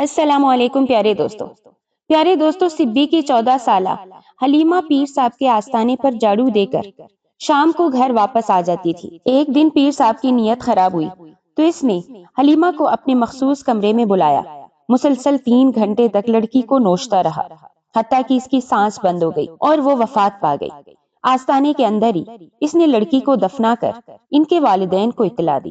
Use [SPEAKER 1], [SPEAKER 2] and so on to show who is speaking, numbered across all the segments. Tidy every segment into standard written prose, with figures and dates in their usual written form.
[SPEAKER 1] السلام علیکم پیارے دوستو سبی کی 14 سالہ حلیمہ پیر صاحب کے آستانے پر جھاڑو دے کر شام کو گھر واپس آ جاتی تھی۔ ایک دن پیر صاحب کی نیت خراب ہوئی تو اس نے حلیمہ کو اپنے مخصوص کمرے میں بلایا۔ مسلسل 3 گھنٹے تک لڑکی کو نوچتا رہا، حتیٰ کہ اس کی سانس بند ہو گئی اور وہ وفات پا گئی۔ آستانے کے اندر ہی اس نے لڑکی کو دفنا کر ان کے والدین کو اطلاع دی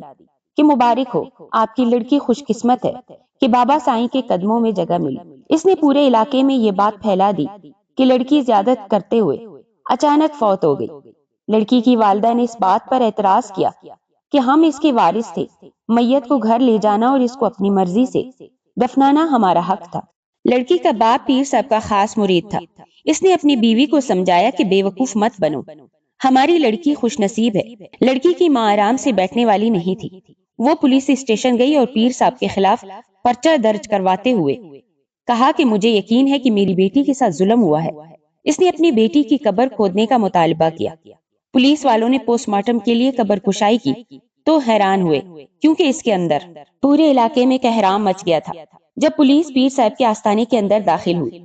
[SPEAKER 1] کہ مبارک ہو، آپ کی لڑکی خوش قسمت ہے کہ بابا سائیں کے قدموں میں جگہ ملی۔ اس نے پورے علاقے میں یہ بات پھیلا دی کہ لڑکی زیادت کرتے ہوئے اچانک فوت ہو گئی۔ لڑکی کی والدہ نے اس بات پر اعتراض کیا کہ ہم اس کے وارث تھے، میت کو گھر لے جانا اور اس کو اپنی مرضی سے دفنانا ہمارا حق تھا۔ لڑکی کا باپ پیر صاحب کا خاص مرید تھا۔ اس نے اپنی بیوی کو سمجھایا کہ بے وقوف مت بنو، ہماری لڑکی خوش نصیب ہے۔ لڑکی کی ماں آرام سے بیٹھنے والی نہیں تھی۔ وہ پولیس اسٹیشن گئی اور پیر صاحب کے خلاف پرچہ درج کرواتے ہوئے کہا کہ مجھے یقین ہے کہ میری بیٹی کے ساتھ ظلم ہوا ہے۔ اس نے اپنی بیٹی کی قبر کھودنے کا مطالبہ کیا۔ پولیس والوں نے پوسٹ مارٹم کے لیے قبر کشائی کی تو حیران ہوئے، کیونکہ اس کے اندر پورے علاقے میں کہرام مچ گیا تھا۔ جب پولیس پیر صاحب کے آستانے کے اندر داخل ہوئی،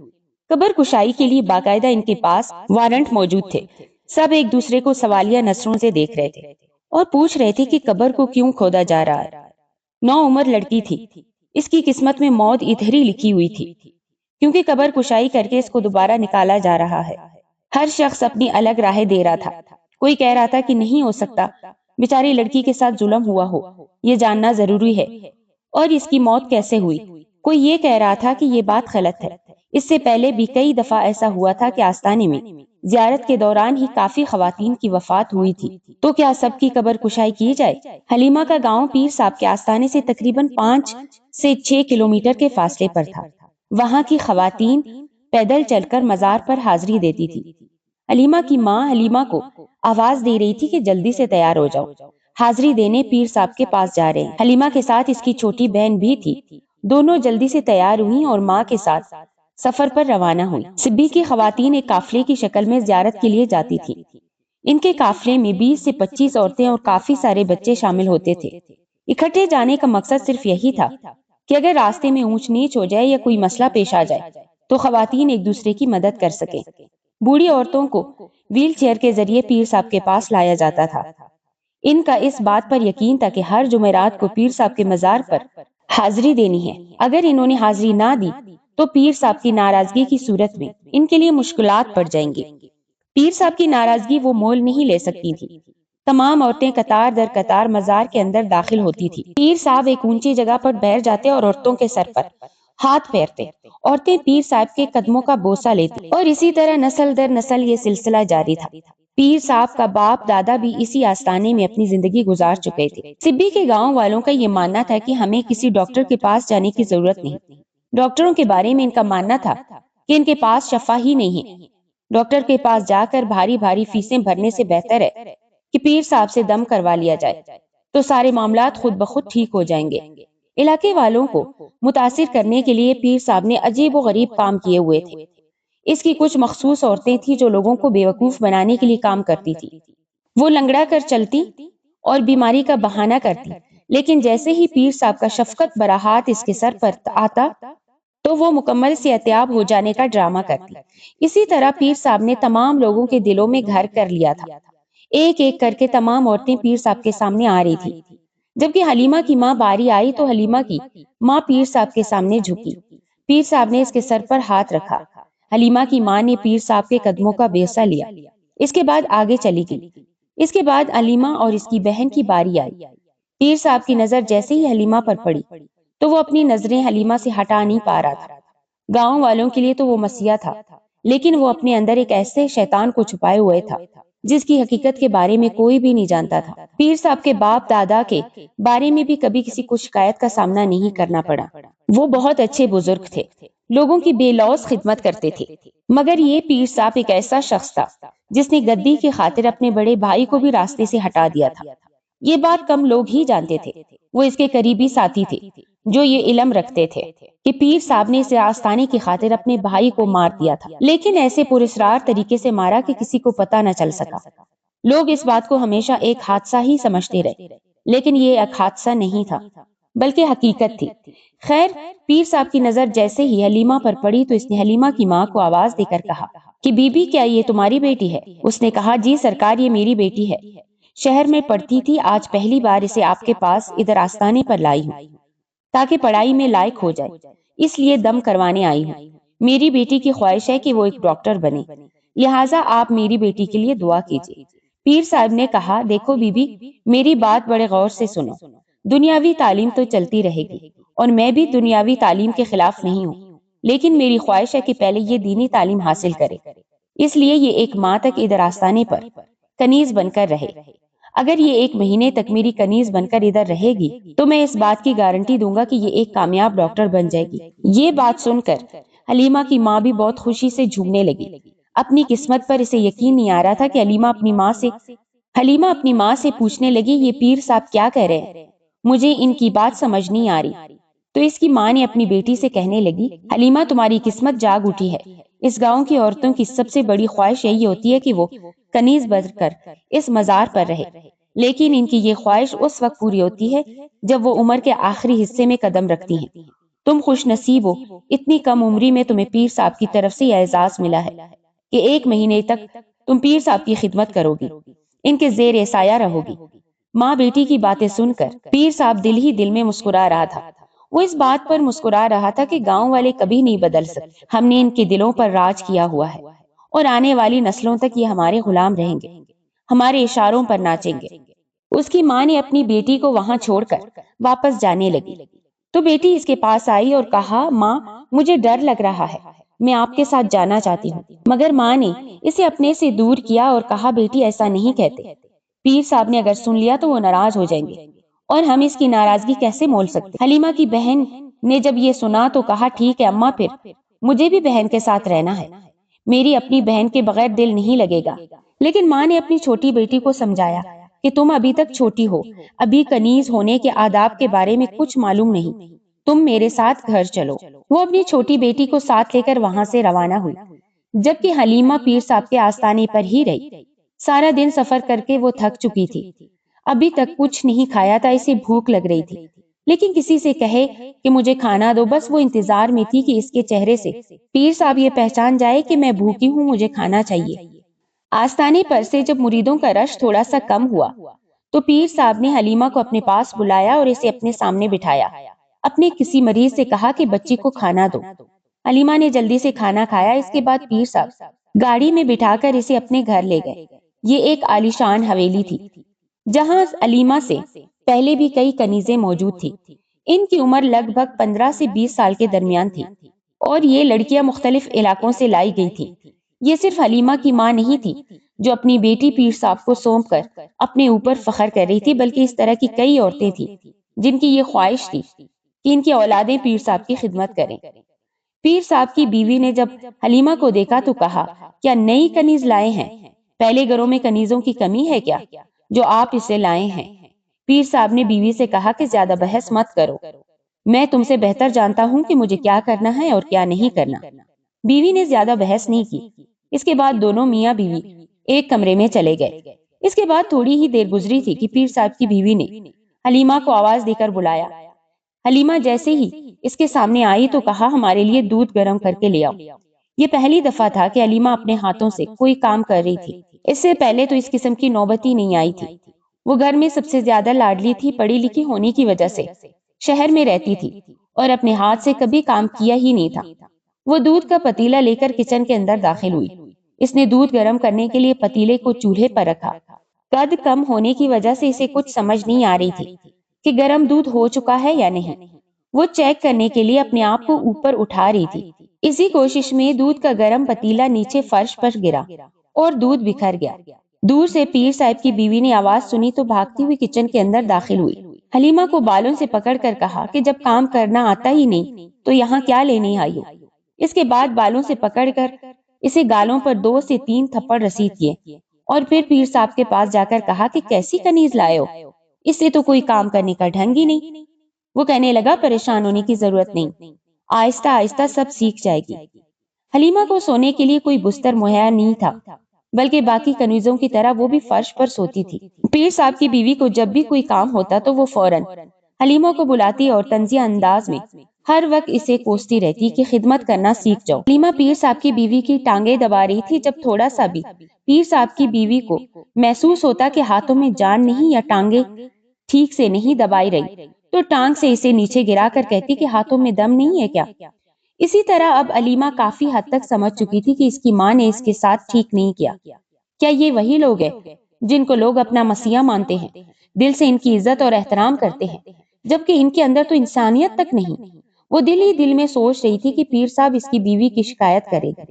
[SPEAKER 1] قبر کشائی کے لیے باقاعدہ ان کے پاس وارنٹ موجود تھے۔ سب ایک دوسرے کو سوالیہ نظروں سے دیکھ رہے تھے اور پوچھ رہے تھے کہ قبر کو کیوں کھودا جا رہا ہے۔ 9 عمر لڑکی تھی، اس کی قسمت میں موت ادھر ہی لکھی ہوئی تھی، کیونکہ قبر کشائی کر کے اس کو دوبارہ نکالا جا رہا ہے۔ ہر شخص اپنی الگ راہ دے رہا تھا۔ کوئی کہہ رہا تھا کہ نہیں ہو سکتا، بیچاری لڑکی کے ساتھ ظلم ہوا ہو، یہ جاننا ضروری ہے، اور اس کی موت کیسے ہوئی۔ کوئی یہ کہہ رہا تھا کہ یہ بات غلط ہے۔ اس سے پہلے بھی کئی دفعہ ایسا ہوا تھا کہ آستانے میں زیارت کے دوران ہی کافی خواتین کی وفات ہوئی تھی، تو کیا سب کی قبر کشائی کی جائے؟ حلیمہ کا گاؤں پیر صاحب کے آستانے سے تقریباً 5 سے 6 کلومیٹر کے فاصلے پر تھا۔ وہاں کی خواتین پیدل چل کر مزار پر حاضری دیتی تھی۔ حلیمہ کی ماں حلیمہ کو آواز دے رہی تھی کہ جلدی سے تیار ہو جاؤ، حاضری دینے پیر صاحب کے پاس جا رہے ہیں۔ حلیمہ کے ساتھ اس کی چھوٹی بہن بھی تھی۔ دونوں جلدی سے تیار ہوئیں اور ماں کے ساتھ سفر پر روانہ ہوئی۔ سبی کی خواتین ایک قافلے کی شکل میں زیارت کے لیے جاتی تھی۔ ان کے قافلے میں 20 سے 25 عورتیں اور کافی سارے بچے شامل ہوتے تھے۔ اکٹھے جانے کا مقصد صرف یہی تھا کہ اگر راستے میں اونچ نیچ ہو جائے یا کوئی مسئلہ پیش آ جائے تو خواتین ایک دوسرے کی مدد کر سکیں۔ بوڑھی عورتوں کو ویل چیئر کے ذریعے پیر صاحب کے پاس لایا جاتا تھا۔ ان کا اس بات پر یقین تھا کہ ہر جمعرات کو پیر صاحب کے مزار پر حاضری دینی ہے۔ اگر انہوں نے حاضری نہ دی تو پیر صاحب کی ناراضگی کی صورت میں ان کے لیے مشکلات پڑ جائیں گی۔ پیر صاحب کی ناراضگی وہ مول نہیں لے سکتی تھی۔ تمام عورتیں قطار در قطار مزار کے اندر داخل ہوتی تھی۔ پیر صاحب ایک اونچی جگہ پر بیٹھ جاتے اور عورتوں کے سر پر ہاتھ پھیرتے۔ عورتیں پیر صاحب کے قدموں کا بوسہ لیتی اور اسی طرح نسل در نسل یہ سلسلہ جاری تھا۔ پیر صاحب کا باپ دادا بھی اسی آستانے میں اپنی زندگی گزار چکے تھے۔ سبی کے گاؤں والوں کا یہ ماننا تھا کہ ہمیں کسی ڈاکٹر کے پاس جانے کی ضرورت نہیں۔ ڈاکٹروں کے بارے میں ان کا ماننا تھا کہ ان کے پاس شفا ہی نہیں ہے۔ ڈاکٹر کے پاس جا کر بھاری بھاری فیسیں بھرنے سے بہتر ہے کہ پیر صاحب سے دم کروا لیا جائے تو سارے معاملات خود بخود ٹھیک ہو جائیں گے۔ علاقے والوں کو متاثر کرنے کے لیے پیر صاحب نے عجیب و غریب کام کیے ہوئے تھے۔ اس کی کچھ مخصوص عورتیں تھیں جو لوگوں کو بیوقوف بنانے کے لیے کام کرتی تھی۔ وہ لنگڑا کر چلتی اور بیماری کا بہانہ کرتی، لیکن جیسے ہی پیر صاحب کا شفقت بھرا ہاتھ اس کے سر پر آتا تو وہ مکمل صحتیاب ہو جانے کا ڈرامہ کرتی۔ اسی طرح پیر صاحب نے تمام لوگوں کے دلوں میں گھر کر لیا تھا۔ ایک ایک کر کے تمام عورتیں پیر صاحب کے سامنے آ رہی تھی۔ جبکہ حلیمہ کی ماں باری آئی تو حلیمہ کی ماں پیر صاحب کے سامنے جھکی۔ پیر صاحب نے اس کے سر پر ہاتھ رکھا۔ حلیمہ کی ماں نے پیر صاحب کے قدموں کا بوسہ لیا۔ اس کے بعد آگے چلی گئی۔ اس کے بعد حلیمہ اور اس کی بہن کی باری آئی۔ پیر صاحب کی نظر جیسے ہی حلیمہ پر پڑی تو وہ اپنی نظریں حلیمہ سے ہٹا نہیں پا رہا تھا۔ گاؤں والوں کے لیے تو وہ مسیحا تھا، لیکن وہ اپنے اندر ایک ایسے شیطان کو چھپائے ہوئے تھا جس کی حقیقت کے بارے میں کوئی بھی نہیں جانتا تھا۔ پیر صاحب کے باپ دادا کے بارے میں بھی کبھی کسی کو شکایت کا سامنا نہیں کرنا پڑا۔ وہ بہت اچھے بزرگ تھے، لوگوں کی بے لوث خدمت کرتے تھے۔ مگر یہ پیر صاحب ایک ایسا شخص تھا جس نے گدی کی خاطر اپنے بڑے بھائی کو بھی راستے سے ہٹا دیا تھا۔ یہ بات کم لوگ ہی جانتے تھے۔ وہ اس کے قریبی ساتھی تھے جو یہ علم رکھتے تھے کہ پیر صاحب نے اسے آستانے کی خاطر اپنے بھائی کو مار دیا تھا، لیکن ایسے پراسرار طریقے سے مارا کہ کسی کو پتہ نہ چل سکا۔ لوگ اس بات کو ہمیشہ ایک حادثہ ہی سمجھتے رہے، لیکن یہ ایک حادثہ نہیں تھا۔ بلکہ حقیقت تھی۔ خیر، پیر صاحب کی نظر جیسے ہی حلیمہ پر پڑی تو اس نے حلیمہ کی ماں کو آواز دے کر کہا کہ بی بی، کیا یہ تمہاری بیٹی ہے؟ اس نے کہا جی سرکار، یہ میری بیٹی ہے، شہر میں پڑھتی تھی، آج پہلی بار اسے آپ کے پاس ادھر آستانے پر لائی ہوں تاکہ پڑھائی میں لائق ہو جائے، اس لیے دم کروانے آئی ہوں۔ میری بیٹی کی خواہش ہے کہ وہ ایک ڈاکٹر بنے، لہٰذا آپ میری بیٹی کے لیے دعا کیجیے۔ پیر صاحب نے کہا دیکھو بی بی، میری بات بڑے غور سے سنو، دنیاوی تعلیم تو چلتی رہے گی اور میں بھی دنیاوی تعلیم کے خلاف نہیں ہوں، لیکن میری خواہش ہے کہ پہلے یہ دینی تعلیم حاصل کرے، اس لیے یہ ایک ماہ تک ادھر آستانے پر کنیز بن کر رہے۔ اگر یہ 1 مہینے تک میری کنیز بن کر ادھر رہے گی تو میں اس بات کی گارنٹی دوں گا کہ یہ ایک کامیاب ڈاکٹر بن جائے گی۔ یہ بات سن کر حلیمہ کی ماں بھی بہت خوشی سے جھومنے لگی۔ اپنی قسمت پر اسے یقین نہیں آ رہا تھا کہ حلیمہ اپنی ماں سے پوچھنے لگی یہ پیر صاحب کیا کہہ رہے ہیں، مجھے ان کی بات سمجھ نہیں آ رہی۔ تو اس کی ماں نے اپنی بیٹی سے کہنے لگی حلیمہ، تمہاری قسمت جاگ اٹھی ہے، اس گاؤں کی عورتوں کی سب سے بڑی خواہش یہی ہوتی ہے کہ وہ کنیز بن کر اس مزار پر رہے، لیکن ان کی یہ خواہش اس وقت پوری ہوتی ہے جب وہ عمر کے آخری حصے میں قدم رکھتی ہیں۔ تم خوش نصیب ہو، اتنی کم عمری میں تمہیں پیر صاحب کی طرف سے یہ اعزاز ملا ہے کہ 1 مہینے تک تم پیر صاحب کی خدمت کرو گی، ان کے زیر سایہ رہو گی۔ ماں بیٹی کی باتیں سن کر پیر صاحب دل ہی دل میں مسکرا رہا تھا۔ وہ اس بات پر مسکرا رہا تھا کہ گاؤں والے کبھی نہیں بدل سکتے، ہم نے ان کے دلوں پر راج کیا ہوا ہے اور آنے والی نسلوں تک یہ ہمارے غلام رہیں گے، ہمارے اشاروں پر ناچیں گے۔ اس کی ماں نے اپنی بیٹی کو وہاں چھوڑ کر واپس جانے لگی تو بیٹی اس کے پاس آئی اور کہا ماں، مجھے ڈر لگ رہا ہے، میں آپ کے ساتھ جانا چاہتی ہوں۔ مگر ماں نے اسے اپنے سے دور کیا اور کہا بیٹی ایسا نہیں کہتے، پیر صاحب نے اگر سن لیا تو وہ ناراض ہو جائیں گے اور ہم اس کی ناراضگی کیسے مول سکتے۔ حلیمہ کی بہن نے جب یہ سنا تو کہا ٹھیک ہے اماں، پھر مجھے بھی بہن کے ساتھ رہنا ہے، میری اپنی بہن کے بغیر دل نہیں لگے گا۔ لیکن ماں نے اپنی چھوٹی بیٹی کو سمجھایا کہ تم ابھی تک چھوٹی ہو، ابھی کنیز ہونے کے آداب کے بارے میں کچھ معلوم نہیں، تم میرے ساتھ گھر چلو۔ وہ اپنی چھوٹی بیٹی کو ساتھ لے کر وہاں سے روانہ ہوئی، جبکہ حلیمہ پیر صاحب کے آستانے پر ہی رہی۔ سارا دن سفر کر کے وہ تھک چکی تھی، ابھی تک کچھ نہیں کھایا تھا، اسے بھوک لگ رہی تھی، لیکن کسی سے کہے کہ مجھے کھانا دو، بس وہ انتظار میں تھی کہ اس کے چہرے سے پیر صاحب یہ پہچان جائے کہ میں بھوکی ہوں، مجھے کھانا چاہیے۔ آستانے پر سے جب مریدوں کا رش تھوڑا سا کم ہوا تو پیر صاحب نے حلیمہ کو اپنے پاس بلایا اور اسے اپنے سامنے بٹھایا، اپنے کسی مریض سے کہا کہ بچی کو کھانا دو۔ حلیمہ نے جلدی سے کھانا کھایا۔ اس کے بعد پیر صاحب گاڑی میں بٹھا کر اسے اپنے گھر لے گئے۔ یہ ایک عالیشان حویلی تھی جہاں حلیمہ سے پہلے بھی کئی کنیزیں موجود تھی۔ ان کی عمر لگ بھگ 15 سے 20 سال کے درمیان تھی اور یہ لڑکیاں مختلف علاقوں سے لائی گئی تھی۔ یہ صرف حلیمہ کی ماں نہیں تھی جو اپنی بیٹی پیر صاحب کو سونپ کر اپنے اوپر فخر کر رہی تھی، بلکہ اس طرح کی کئی عورتیں تھیں جن کی یہ خواہش تھی کہ ان کی اولادیں پیر صاحب کی خدمت کریں۔ پیر صاحب کی بیوی نے جب حلیمہ کو دیکھا تو کہا کیا نئی کنیز لائے ہیں؟ پہلے گھروں میں کنیزوں کی کمی ہے کیا جو آپ اسے لائے ہیں؟ پیر صاحب نے بیوی سے کہا کہ زیادہ بحث مت کرو، میں تم سے بہتر جانتا ہوں کہ مجھے کیا کرنا ہے اور کیا نہیں کرنا۔ بیوی نے زیادہ بحث نہیں کی۔ اس کے بعد دونوں میاں بیوی ایک کمرے میں چلے گئے۔ اس کے بعد تھوڑی ہی دیر گزری تھی کہ پیر صاحب کی بیوی نے حلیمہ کو آواز دے کر بلایا۔ حلیمہ جیسے ہی اس کے سامنے آئی تو کہا ہمارے لیے دودھ گرم کر کے لے آؤ۔ یہ پہلی دفعہ تھا کہ حلیمہ اپنے ہاتھوں سے کوئی کام کر رہی تھی، اس سے پہلے تو اس قسم کی نوبت ہی نہیں آئی تھی۔ وہ گھر میں سب سے زیادہ لاڈلی تھی، پڑھی لکھی ہونے کی وجہ سے شہر میں رہتی تھی اور اپنے ہاتھ سے کبھی کام کیا ہی نہیں تھا۔ وہ دودھ کا پتیلا لے کر کچن کے اندر داخل ہوئی۔ اس نے دودھ گرم کرنے کے لیے پتیلے کو چولہے پر رکھا۔ قد کم ہونے کی وجہ سے اسے کچھ سمجھ نہیں آ رہی تھی کہ گرم دودھ ہو چکا ہے یا نہیں۔ وہ چیک کرنے کے لیے اپنے آپ کو اوپر اٹھا رہی تھی۔ اسی کوشش میں دودھ کا گرم پتیلا نیچے فرش پر گرا اور دودھ بکھر گیا۔ دور سے پیر صاحب کی بیوی نے آواز سنی تو بھاگتی ہوئی کچن کے اندر داخل ہوئی۔ حلیمہ کو بالوں سے پکڑ کر کہا کہ جب کام کرنا آتا ہی نہیں تو یہاں کیا لینے آئی ہو؟ اس کے بعد بالوں سے پکڑ کر اسے گالوں پر 2 سے 3 تھپڑ رسید کیے اور پھر پیر صاحب کے پاس جا کر کہا کہ کیسی کنیز لائے ہو، اس سے تو کوئی کام کرنے کا ڈھنگ ہی نہیں۔ وہ کہنے لگا پریشان ہونے کی ضرورت نہیں، آہستہ آہستہ سب سیکھ جائے گی۔ حلیمہ کو سونے کے لیے کوئی بستر مہیا نہیں تھا، بلکہ باقی کنیزوں کی طرح وہ بھی فرش پر سوتی تھی۔ پیر صاحب کی بیوی کو جب بھی کوئی کام ہوتا تو وہ فوراً حلیمہ کو بلاتی اور طنزیہ انداز میں ہر وقت اسے کوستی رہتی کہ خدمت کرنا سیکھ جاؤ۔ حلیمہ پیر صاحب کی بیوی کی ٹانگیں دبا رہی تھی جب تھوڑا سا بھی پیر صاحب کی بیوی کو محسوس ہوتا کہ ہاتھوں میں جان نہیں یا ٹانگیں ٹھیک سے نہیں دبائی رہی تو ٹانگ سے اسے نیچے گرا کر کہتی کہ ہاتھوں میں دم نہیں ہے کیا۔ اسی طرح اب علیمہ کافی حد تک سمجھ چکی تھی کہ اس کی ماں نے اس کے ساتھ ٹھیک نہیں کیا۔ کیا یہ وہی لوگ ہیں جن کو لوگ اپنا مسیحا مانتے ہیں، دل سے ان کی عزت اور احترام کرتے ہیں، جبکہ ان کے اندر تو انسانیت تک نہیں؟ وہ دل ہی دل میں سوچ رہی تھی کہ پیر صاحب اس کی بیوی کی شکایت کرے گا،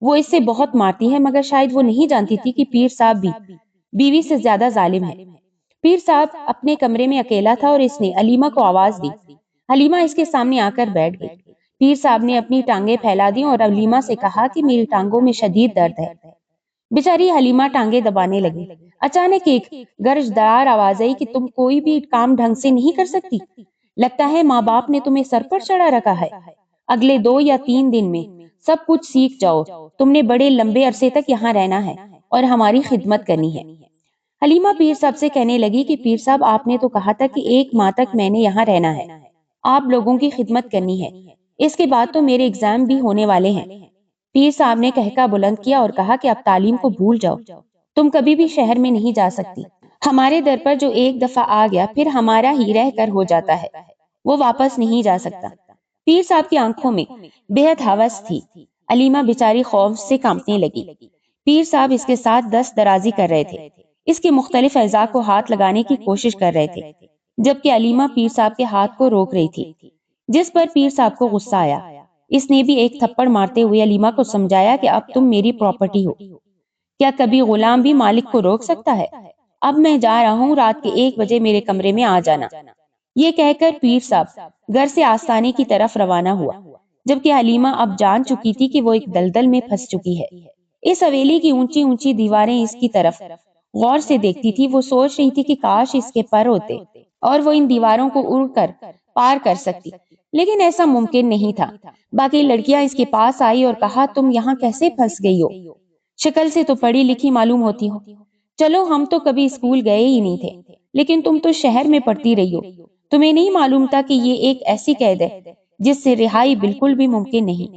[SPEAKER 1] وہ اس سے بہت مارتی ہے، مگر شاید وہ نہیں جانتی تھی کہ پیر صاحب بھی بیوی سے زیادہ ظالم ہے۔ پیر صاحب اپنے کمرے میں اکیلا تھا اور اس نے علیمہ کو آواز دی۔ حلیمہ اس کے سامنے آ کر بیٹھ گئی۔ پیر صاحب نے اپنی ٹانگیں پھیلا دی اور علیمہ سے کہا کہ میری ٹانگوں میں شدید درد ہے۔ بیچاری حلیمہ ٹانگیں دبانے لگی۔ اچانک ایک گرجدار آواز آئی کہ تم کوئی بھی کام ڈھنگ سے نہیں کر سکتی؟ لگتا ہے ماں باپ نے تمہیں سر پر چڑھا رکھا ہے۔ اگلے 2 یا 3 دن میں سب کچھ سیکھ جاؤ، تم نے بڑے لمبے عرصے تک یہاں رہنا ہے اور ہماری خدمت کرنی ہے۔ حلیمہ پیر صاحب سے کہنے لگی کہ پیر صاحب آپ نے تو کہا تھا کہ 1 ماہ تک میں نے یہاں رہنا ہے، آپ لوگوں کی خدمت کرنی ہے، اس کے بعد تو میرے ایگزام بھی ہونے والے ہیں۔ پیر صاحب نے کہکا بلند کیا اور کہا کہ اب تعلیم کو بھول جاؤ، تم کبھی بھی شہر میں نہیں جا سکتی۔ ہمارے در پر جو ایک دفعہ آ گیا پھر ہمارا ہی رہ کر ہو جاتا ہے، وہ واپس نہیں جا سکتا۔ پیر صاحب کی آنکھوں میں بے حد ہوس تھی۔ علیمہ بیچاری خوف سے کانپنے لگی۔ پیر صاحب اس کے ساتھ دست درازی کر رہے تھے، اس کے مختلف اعضاء کو ہاتھ لگانے کی کوشش کر رہے تھے، جبکہ علیمہ پیر صاحب کے ہاتھ کو روک رہی تھی، جس پر پیر صاحب کو غصہ آیا۔ اس نے بھی ایک تھپڑ مارتے ہوئے علیمہ کو سمجھایا کہ اب تم میری پراپرٹی ہو، کیا کبھی غلام بھی مالک کو روک سکتا ہے؟ اب میں جا رہا ہوں، رات کے 1 بجے میرے کمرے میں آ جانا۔ یہ کہہ کر پیر صاحب گھر سے آستانے کی طرف روانہ ہوا، جبکہ حلیمہ اب جان چکی تھی کہ وہ ایک دلدل میں پھنس چکی ہے۔ اس حویلی کی اونچی اونچی دیواریں اس کی طرف غور سے دیکھتی تھی۔ وہ سوچ رہی تھی کہ کاش اس کے پر ہوتے اور وہ ان دیواروں کو اڑ کر پار کر سکتی، لیکن ایسا ممکن نہیں تھا۔ باقی لڑکیاں اس کے پاس آئی اور کہا تم یہاں کیسے پھنس گئی ہو؟ شکل سے تو پڑھی لکھی معلوم ہوتی ہو۔ چلو ہم تو کبھی اسکول گئے ہی نہیں تھے، لیکن تم تو شہر میں پڑھتی رہی ہو، تمہیں نہیں معلوم تھا کہ یہ ایک ایسی قید ہے جس سے رہائی بالکل بھی ممکن نہیں۔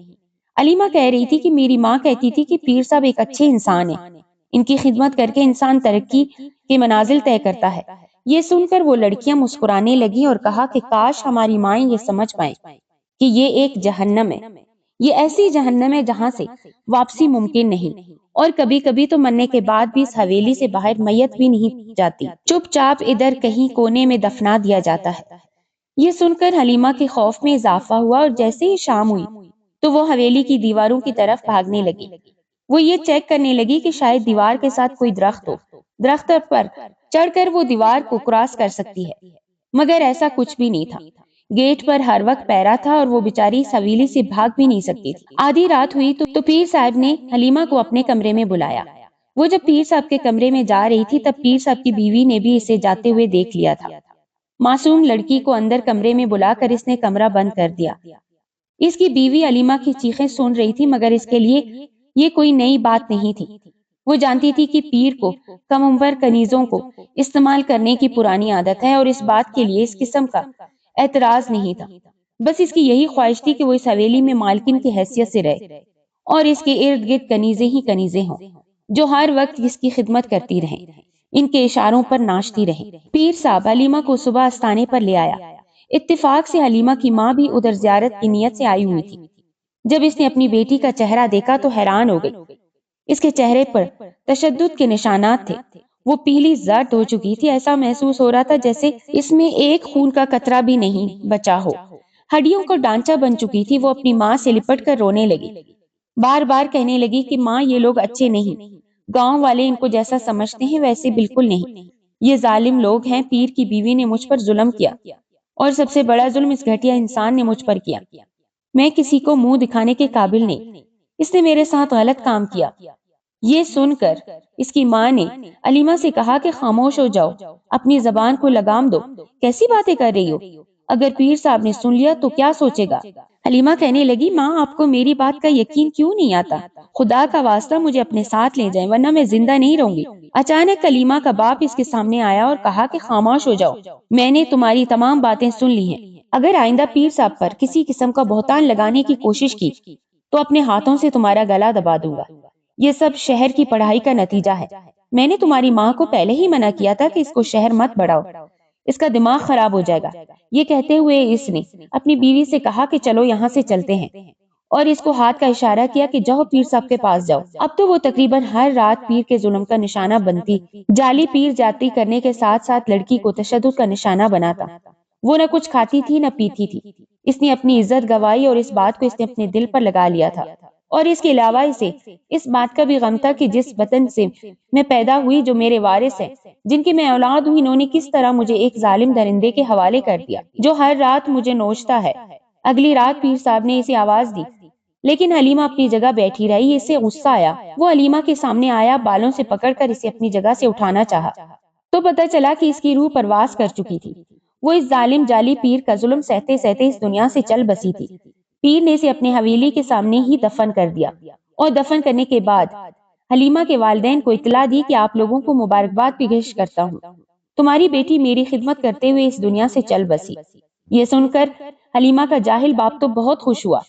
[SPEAKER 1] علیمہ کہہ رہی تھی کہ میری ماں کہتی تھی کہ پیر صاحب ایک اچھے انسان ہیں، ان کی خدمت کر کے انسان ترقی کے منازل طے کرتا ہے۔ یہ سن کر وہ لڑکیاں مسکرانے لگی اور کہا کہ کاش ہماری مائیں یہ سمجھ پائیں کہ یہ ایک جہنم ہے، یہ ایسی جہنم ہے جہاں سے واپسی ممکن نہیں، اور کبھی کبھی تو مرنے کے بعد بھی اس حویلی سے باہر میت بھی نہیں جاتی، چپ چاپ ادھر کہیں کونے میں دفنا دیا جاتا ہے۔ یہ سن کر حلیمہ کے خوف میں اضافہ ہوا اور جیسے ہی شام ہوئی تو وہ حویلی کی دیواروں کی طرف بھاگنے لگی۔ وہ یہ چیک کرنے لگی کہ شاید دیوار کے ساتھ کوئی درخت ہو، درخت پر چڑھ کر وہ دیوار کو کراس کر سکتی ہے، مگر ایسا کچھ بھی نہیں تھا۔ گیٹ پر ہر وقت پہرا تھا اور وہ بیچاری اس حویلی سے بھاگ بھی نہیں سکتی تھی۔ آدھی رات ہوئی تو پیر صاحب نے حلیمہ کو اپنے کمرے میں بلایا۔ وہ جب پیر صاحب کے کمرے میں جا رہی تھی تب پیر صاحب کی بیوی نے بھی اسے جاتے ہوئے دیکھ لیا تھا۔ معصوم لڑکی کو اندر کمرے میں بلا کر اس نے کمرہ بند کر دیا۔ اس کی بیوی علیمہ کی چیخیں سن رہی تھی، مگر اس کے لیے یہ کوئی نئی بات نہیں تھی۔ وہ جانتی تھی کہ پیر کو کم عمر کنیزوں کو استعمال کرنے کی پرانی عادت ہے اور اس بات کے لیے اس قسم کا اعتراض نہیں تھا۔ بس اس کی یہی خواہش تھی کہ وہ اس حویلی میں مالکن کی حیثیت سے رہے اور اس کے ارد گرد کنیزیں ہی کنیزیں ہوں جو ہر وقت اس کی خدمت کرتی رہیں، ان کے اشاروں پر ناچتی رہیں۔ پیر صاحب حلیمہ کو صبح آستانے پر لے آیا۔ اتفاق سے حلیمہ کی ماں بھی ادھر زیارت کی نیت سے آئی ہوئی تھی۔ جب اس نے اپنی بیٹی کا چہرہ دیکھا تو حیران ہو گئی۔ اس کے چہرے پر تشدد کے نشانات تھے، وہ پیلی زرد ہو چکی تھی، ایسا محسوس ہو رہا تھا جیسے اس میں ایک خون کا قطرہ بھی نہیں بچا ہو۔ ہڈیوں کا ڈانچہ بن چکی تھی۔ وہ اپنی ماں سے لپٹ کر رونے لگی، بار بار کہنے لگی کہ ماں یہ لوگ اچھے نہیں، گاؤں والے ان کو جیسا سمجھتے ہیں ویسے بالکل نہیں، یہ ظالم لوگ ہیں، پیر کی بیوی نے مجھ پر ظلم کیا اور سب سے بڑا ظلم اس گھٹیا انسان نے مجھ پر کیا۔ میں کسی کو منہ دکھانے کے قابل نہیں، اس نے میرے ساتھ غلط کام کیا۔ یہ سن کر اس کی ماں نے علیمہ سے کہا کہ خاموش ہو جاؤ، اپنی زبان کو لگام دو، کیسی باتیں کر رہی ہو؟ اگر پیر صاحب نے سن لیا تو کیا سوچے گا؟ حلیمہ کہنے لگی ماں آپ کو میری بات کا یقین کیوں نہیں آتا؟ خدا کا واسطہ مجھے اپنے ساتھ لے جائیں ورنہ میں زندہ نہیں رہوں گی۔ اچانک کلیمہ کا باپ اس کے سامنے آیا اور کہا کہ خاموش ہو جاؤ، میں نے تمہاری تمام باتیں سن لی ہیں۔ اگر آئندہ پیر صاحب پر کسی قسم کا بہتان لگانے کی کوشش کی تو اپنے ہاتھوں سے تمہارا گلا دبا دوں گا۔ یہ سب شہر کی پڑھائی کا نتیجہ ہے۔ میں نے تمہاری ماں کو پہلے ہی منع کیا تھا کہ اس کو شہر مت بڑھاؤ، اس کا دماغ خراب ہو جائے گا۔ یہ کہتے ہوئے اس نے اپنی بیوی سے کہا کہ چلو یہاں سے چلتے ہیں، اور اس کو ہاتھ کا اشارہ کیا کہ جاؤ پیر صاحب کے پاس جاؤ۔ اب تو وہ تقریباً ہر رات پیر کے ظلم کا نشانہ بنتی، جعلی پیر جاتی کرنے کے ساتھ ساتھ لڑکی کو تشدد کا نشانہ بناتا۔ وہ نہ کچھ کھاتی تھی نہ پیتی تھی، اس نے اپنی عزت گوائی اور اس بات کو اس نے اپنے دل پر لگا لیا تھا۔ اور اس کے علاوہ اسے اس بات کا بھی غم تھا کہ جس وطن سے میں پیدا ہوئی، جو میرے وارث ہیں، جن کی میں اولاد ہوں، انہوں نے کس طرح مجھے ایک ظالم درندے کے حوالے کر دیا جو ہر رات مجھے نوچتا ہے۔ اگلی رات پیر صاحب نے اسے آواز دی، لیکن حلیمہ اپنی جگہ بیٹھی رہی۔ اسے غصہ آیا، وہ حلیمہ کے سامنے آیا، بالوں سے پکڑ کر اسے اپنی جگہ سے اٹھانا چاہا تو پتہ چلا کہ اس کی روح پرواز کر چکی تھی۔ وہ اس ظالم جعلی پیر کا ظلم سہتے سہتے اس دنیا سے چل بسی تھی۔ پیر نے اسے اپنے حویلی کے سامنے ہی دفن کر دیا، اور دفن کرنے کے بعد حلیمہ کے والدین کو اطلاع دی کہ آپ لوگوں کو مبارکباد پیش کرتا ہوں، تمہاری بیٹی میری خدمت کرتے ہوئے اس دنیا سے چل بسی۔ یہ سن کر حلیمہ کا جاہل باپ تو بہت خوش ہوا۔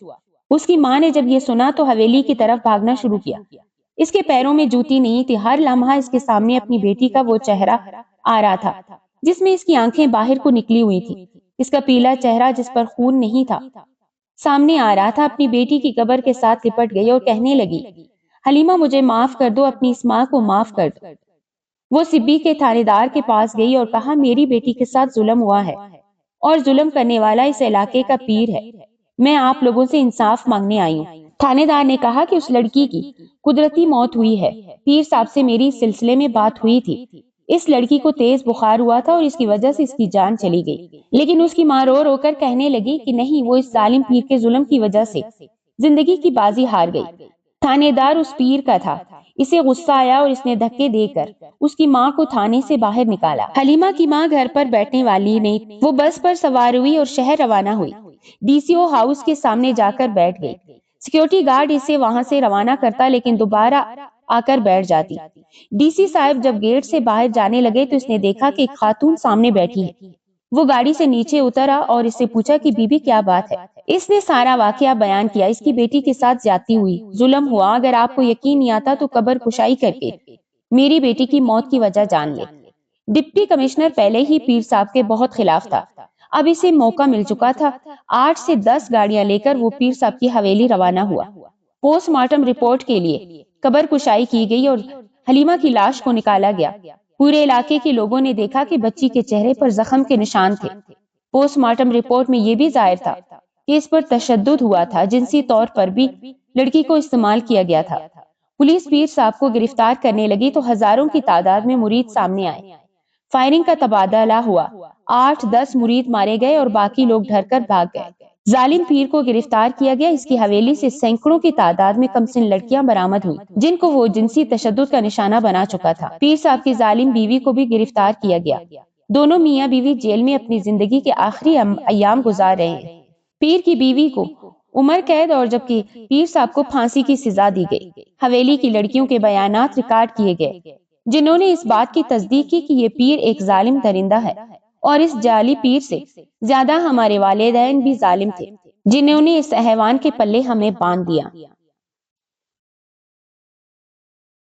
[SPEAKER 1] اس کی ماں نے جب یہ سنا تو حویلی کی طرف بھاگنا شروع کیا۔ اس کے پیروں میں جوتی نہیں تھی، ہر لمحہ اس کے سامنے اپنی بیٹی کا وہ چہرہ آ رہا تھا جس میں اس کی آنکھیں باہر کو نکلی ہوئی تھی، اس کا پیلا چہرہ جس پر خون نہیں تھا سامنے آ رہا تھا۔ اپنی بیٹی کی قبر کے ساتھ لپٹ گئی اور کہنے لگی، حلیمہ مجھے معاف کر دو، اپنی اس ماں کو معاف کر دو۔ وہ سبی کے تھانے دار کے پاس گئی اور کہا، میری بیٹی کے ساتھ ظلم ہوا ہے اور ظلم کرنے والا اس علاقے کا پیر ہے، میں آپ لوگوں سے انصاف مانگنے آئی ہوں۔ تھانے دار نے کہا کہ اس لڑکی کی قدرتی موت ہوئی ہے، پیر صاحب سے میری اس سلسلے میں بات ہوئی تھی، اس لڑکی کو تیز بخار ہوا تھا اور اس کی وجہ سے اس کی جان چلی گئی، لیکن اس کی ماں رو رو کر کہنے لگی کہ نہیں، وہ اس ظالم پیر کے ظلم کی وجہ سے زندگی کی بازی ہار گئی۔ تھانے دار اس پیر کا تھا، اسے غصہ آیا اور اس نے دھکے دے کر اس کی ماں کو تھانے سے باہر نکالا۔ حلیمہ کی ماں گھر پر بیٹھنے والی نہیں، وہ بس پر سوار ہوئی اور شہر روانہ ہوئی۔ ڈی سی او ہاؤس کے سامنے جا کر بیٹھ گئی۔ سیکیورٹی گارڈ اسے وہاں سے روانہ کرتا لیکن دوبارہ آ کر بیٹھ جاتی۔ ڈی سی صاحب جب گیٹ سے باہر جانے لگے تو اس نے دیکھا کہ ایک خاتون سامنے بیٹھی ہے۔ وہ گاڑی سے نیچے اترا اور اس سے پوچھا کہ بی بی کیا بات ہے۔ اس نے سارا واقعہ بیان کیا، اس کی بیٹی کے ساتھ زیادتی ہوئی، ظلم ہوا، اگر آپ کو یقین نہیں آتا تو قبر کشائی کر کے میری بیٹی کی موت کی وجہ جان لے۔ ڈپٹی کمشنر پہلے ہی پیر صاحب کے بہت خلاف تھا، اب اسے موقع مل چکا تھا۔ 8 سے 10 گاڑیاں لے کر وہ پیر صاحب کی حویلی روانہ ہوا۔ پوسٹ مارٹم رپورٹ کے لیے قبر کشائی کی گئی اور حلیمہ کی لاش کو نکالا گیا۔ پورے علاقے کے لوگوں نے دیکھا کہ بچی کے چہرے پر زخم کے نشان تھے۔ پوسٹ مارٹم رپورٹ میں یہ بھی ظاہر تھا کہ اس پر تشدد ہوا تھا، جنسی طور پر بھی لڑکی کو استعمال کیا گیا تھا۔ پولیس پیر صاحب کو گرفتار کرنے لگی تو ہزاروں کی تعداد میں مرید سامنے آئے۔ فائرنگ کا تبادلہ ہوا، 8-10 مرید مارے گئے اور باقی لوگ ڈر کر بھاگ گئے۔ ظالم پیر کو گرفتار کیا گیا، اس کی حویلی سے سینکڑوں کی تعداد میں کمسن لڑکیاں برآمد ہوئی جن کو وہ جنسی تشدد کا نشانہ بنا چکا تھا۔ پیر صاحب کی ظالم بیوی کو بھی گرفتار کیا گیا۔ دونوں میاں بیوی جیل میں اپنی زندگی کے آخری ایام گزار رہے ہیں۔ پیر کی بیوی کو عمر قید اور جبکہ پیر صاحب کو پھانسی کی سزا دی گئی۔ حویلی کی لڑکیوں کے بیانات ریکارڈ کیے گئے جنہوں نے اس بات کی تصدیق کی کہ یہ پیر ایک ظالم درندہ ہے، اور اس جعلی پیر سے زیادہ ہمارے والدین بھی ظالم تھے جنہوں نے اس حیوان کے پلے ہمیں باندھ دیا۔